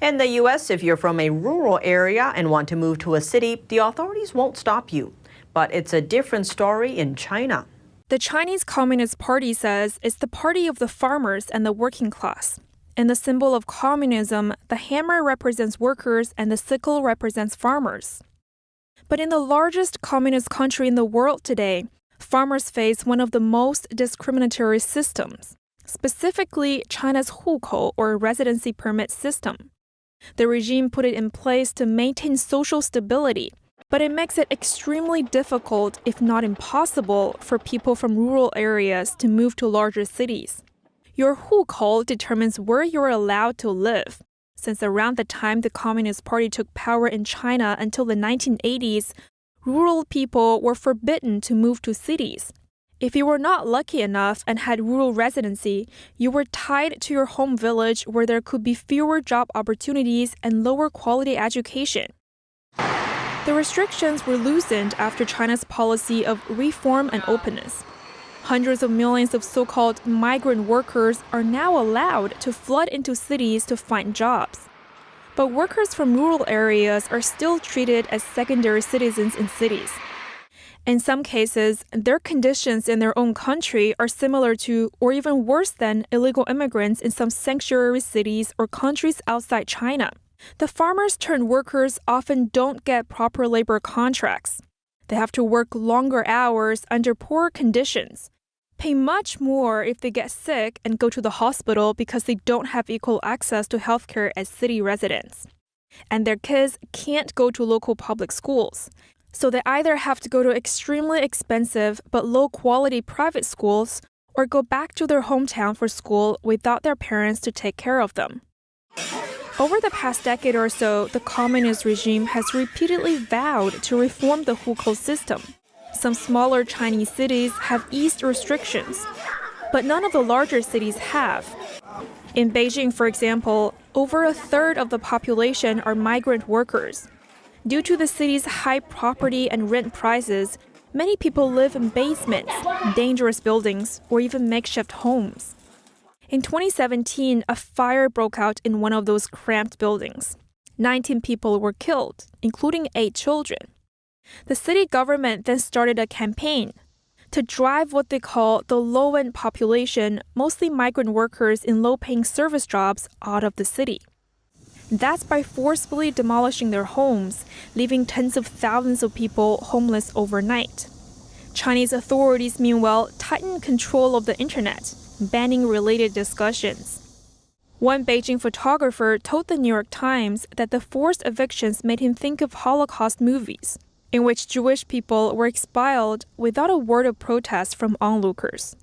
In the U.S., if you're from a rural area and want to move to a city, the authorities won't stop you. But it's a different story in China. The Chinese Communist Party says it's the party of the farmers and the working class. In the symbol of communism, the hammer represents workers and the sickle represents farmers. But in the largest communist country in the world today, farmers face one of the most discriminatory systems, specifically China's hukou or residency permit system. The regime put it in place to maintain social stability, but it makes it extremely difficult, if not impossible, for people from rural areas to move to larger cities. Your hukou determines where you're allowed to live. Since around the time the Communist Party took power in China until the 1980s, rural people were forbidden to move to cities. If you were not lucky enough and had rural residency, you were tied to your home village where there could be fewer job opportunities and lower quality education. The restrictions were loosened after China's policy of reform and openness. Hundreds of millions of so-called migrant workers are now allowed to flood into cities to find jobs. But workers from rural areas are still treated as secondary citizens in cities. In some cases, their conditions in their own country are similar to, or even worse than, illegal immigrants in some sanctuary cities or countries outside China. The farmers-turned-workers often don't get proper labor contracts. They have to work longer hours under poor conditions, pay much more if they get sick and go to the hospital because they don't have equal access to healthcare as city residents. And their kids can't go to local public schools. So they either have to go to extremely expensive but low-quality private schools or go back to their hometown for school without their parents to take care of them. Over the past decade or so, the communist regime has repeatedly vowed to reform the hukou system. Some smaller Chinese cities have eased restrictions, but none of the larger cities have. In Beijing, for example, over a third of the population are migrant workers. Due to the city's high property and rent prices, many people live in basements, dangerous buildings, or even makeshift homes. In 2017, a fire broke out in one of those cramped buildings. 19 people were killed, including 8 children. The city government then started a campaign to drive what they call the low-end population, mostly migrant workers in low-paying service jobs, out of the city. That's by forcibly demolishing their homes, leaving tens of thousands of people homeless overnight. Chinese authorities, meanwhile, tightened control of the internet, banning related discussions. One Beijing photographer told the New York Times that the forced evictions made him think of Holocaust movies, in which Jewish people were expelled without a word of protest from onlookers.